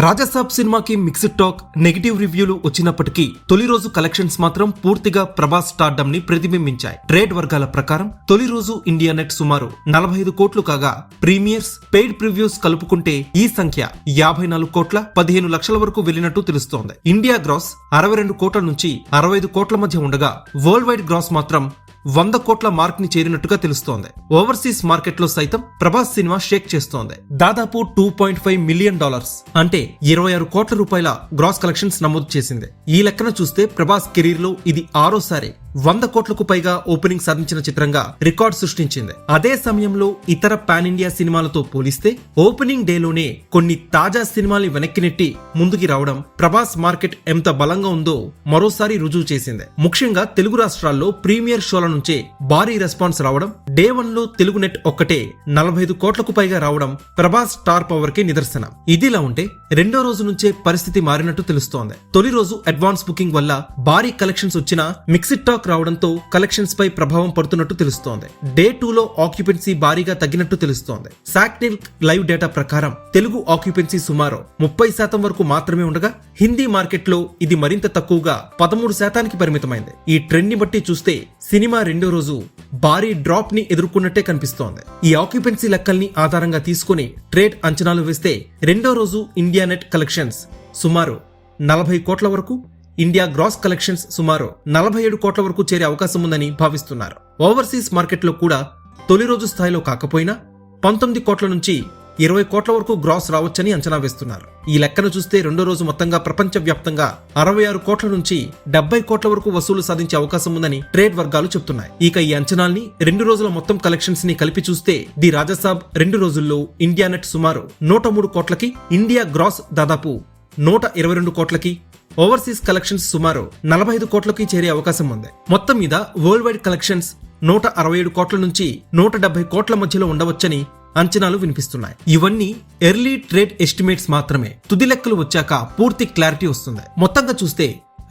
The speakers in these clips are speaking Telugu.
రాజాసాబ్ సినిమాకి మిక్స్డ్ టాక్, నెగిటివ్ రివ్యూలు వచ్చినప్పటికీ తొలి రోజు కలెక్షన్స్ మాత్రం పూర్తిగా ప్రభాస్ స్టార్డమ్ ని ప్రతిబింబించాయి. ట్రేడ్ వర్గాల ప్రకారం తొలి రోజు ఇండియా నెట్ సుమారు 45 కోట్లు కాగా, ప్రీమియర్స్, పెయిడ్ ప్రివ్యూస్ కలుపుకుంటే ఈ సంఖ్య 54 కోట్ల 15 లక్షల వరకు వెళ్లినట్టు తెలుస్తోంది. ఇండియా గ్రాస్ 62 కోట్ల నుంచి 65 కోట్ల మధ్య ఉండగా, వరల్డ్ వైడ్ గ్రాస్ మాత్రం 100 కోట్ల మార్క్ ని చేరినట్టుగా తెలుస్తోంది. ఓవర్సీస్ మార్కెట్ లో సైతం ప్రభాస్ సినిమా షేక్ చేస్తోంది. దాదాపు $2.5 మిలియన్ అంటే 26 కోట్ల రూపాయల గ్రాస్ కలెక్షన్స్ నమోదు చేసింది. ఈ లెక్కన చూస్తే ప్రభాస్ కెరీర్ లో ఇది ఆరోసారి 100 కోట్లకు పైగా ఓపెనింగ్ సాధించిన చిత్రంగా రికార్డ్ సృష్టించింది. అదే సమయంలో ఇతర పాన్ ఇండియా సినిమాలతో పోలిస్తే ఓపెనింగ్ డేలోనే కొన్ని తాజా సినిమాల్ని వెనక్కి నెట్టి ముందుకి రావడం ప్రభాస్ మార్కెట్ ఎంత బలంగా ఉందో మరోసారి రుజువు చేసింది. ముఖ్యంగా తెలుగు రాష్ట్రాల్లో ప్రీమియర్ షోల నుంచే భారీ రెస్పాన్స్ రావడం, డే 1 లో తెలుగు నెట్ ఒక్కటే 45 కోట్లకు పైగా రావడం ప్రభాస్ స్టార్ పవర్ కి నిదర్శనం. ఇదిలా ఉంటే రెండో రోజు నుంచే పరిస్థితి మారినట్టు తెలుస్తోంది. తొలి రోజు అడ్వాన్స్ బుకింగ్ వల్ల భారీ కలెక్షన్స్ వచ్చినా మిక్స్డ్ టాక్ రావడంతో కలెక్షన్స్ పై ప్రభావం పడుతున్నట్టు తెలుస్తోంది. డే 2 లో ఆక్యుపెన్సీ భారీగా తగ్గినట్టు తెలుస్తోంది. సాక్నిక్ లైవ్ డేటా ప్రకారం తెలుగు ఆక్యుపెన్సీ సుమారు 30% వరకు మాత్రమే ఉండగా, హిందీ మార్కెట్ లో ఇది మరింత తక్కువగా 13% పరిమితమైంది. ఈ ట్రెండ్ ని బట్టి చూస్తే సినిమా రెండో రోజు భారీ డ్రాప్ ని ఎదుర్కొన్నట్టే కనిపిస్తోంది. ఈ ఆక్యుపెన్సీ లెక్కల్ని ఆధారంగా తీసుకుని ట్రేడ్ అంచనాలు వేస్తే రెండో రోజు ఇండియా నెట్ కలెక్షన్స్ సుమారు 40 కోట్ల వరకు, ఇండియా గ్రాస్ కలెక్షన్స్ సుమారు 47 కోట్ల వరకు చేరే అవకాశం ఉందని భావిస్తున్నారు. ఓవర్సీస్ మార్కెట్లో కూడా తొలి రోజు స్థాయిలో కాకపోయినా 19 కోట్ల నుంచి 20 కోట్ల వరకు గ్రాస్ రావచ్చని అంచనా వేస్తున్నారు. ఈ లెక్కను చూస్తే రెండో రోజు మొత్తంగా ప్రపంచ వ్యాప్తంగా 66 కోట్ల నుంచి 70 కోట్ల వరకు వసూలు సాధించే అవకాశం ఉందని ట్రేడ్ వర్గాలు చెబుతున్నాయి. ఇక ఈ అంచనాల్ని 2 రోజుల మొత్తం కలెక్షన్స్ ని కలిపి చూస్తే ది రాజాసాబ్ 2 రోజుల్లో ఇండియా నెట్ సుమారు 103 కోట్లకి, ఇండియా గ్రాస్ దాదాపు 122 కోట్లకి, ఓవర్సీస్ కలెక్షన్స్ సుమారు 45 కోట్లకి చేరే అవకాశం ఉంది. మొత్తం మీద వరల్డ్ వైడ్ కలెక్షన్స్ 167 కోట్ల నుంచి 170 కోట్ల మధ్యలో ఉండవచ్చని అంచనాలు వినిపిస్తున్నాయి. ఇవన్నీ ఎర్లీ ట్రేడ్ ఎస్టిమేట్స్ మాత్రమే. తుది లెక్కలు వచ్చాక పూర్తి క్లారిటీ వస్తుంది. మొత్తంగా చూస్తే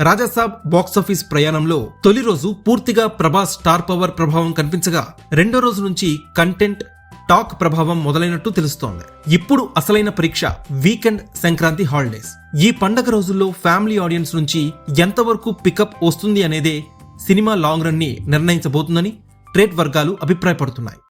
రాజాసాబ్ బాక్సాఫీస్ ప్రయాణంలో తొలి రోజు పూర్తిగా ప్రభాస్ స్టార్ పవర్ ప్రభావం కనిపించగా, రెండో రోజు నుంచి కంటెంట్, టాక్ ప్రభావం మొదలైనట్టు తెలుస్తోంది. ఇప్పుడు అసలైన పరీక్ష వీకెండ్, సంక్రాంతి హాలిడేస్. ఈ పండగ రోజుల్లో ఫ్యామిలీ ఆడియన్స్ నుంచి ఎంతవరకు పికప్ వస్తుంది అనేదే సినిమా లాంగ్ రన్ ని నిర్ణయించబోతుందని ట్రేడ్ వర్గాలు అభిప్రాయపడుతున్నాయి.